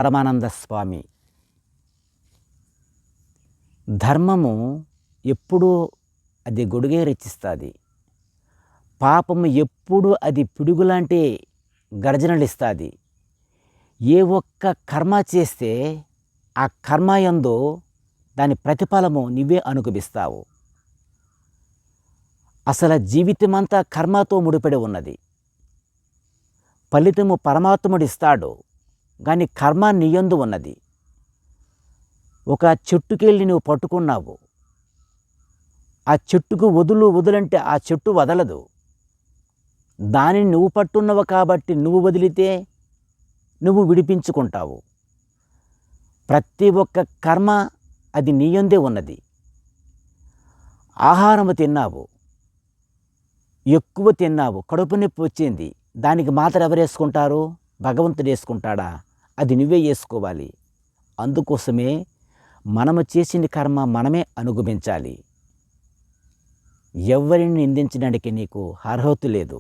పరమానంద స్వామి. ధర్మము ఎప్పుడూ అది గొడుగే రెచ్చిస్తుంది. పాపము ఎప్పుడు అది పిడుగులాంటి గర్జనలిస్తుంది. ఏ ఒక్క కర్మ చేస్తే ఆ కర్మ యందు దాని ప్రతిఫలము నువ్వే అనుభవిస్తావు. అసలు జీవితమంతా కర్మతో ముడిపడి ఉన్నది. ఫలితము పరమాత్ముడిస్తాడు, కానీ కర్మ నీ యందు ఉన్నది. ఒక చెట్టుకెళ్ళి నువ్వు పట్టుకున్నావు, ఆ చెట్టుకు వదులంటే ఆ చెట్టు వదలదు. దానిని నువ్వు పట్టున్నావు కాబట్టి నువ్వు వదిలితే నువ్వు విడిపించుకుంటావు. ప్రతి ఒక్క కర్మ అది నీ యందే ఉన్నది. ఆహారము తిన్నావు, ఎక్కువ తిన్నావు, కడుపు నొప్పి వచ్చింది, దానికి మాత్రం ఎవరు వేసుకుంటారు? భగవంతుడు వేసుకుంటాడా? అది నువ్వే వేసుకోవాలి. అందుకోసమే మనము చేసిన కర్మ మనమే అనుభవించాలి. ఎవరిని నిందించడానికి నీకు అర్హత లేదు.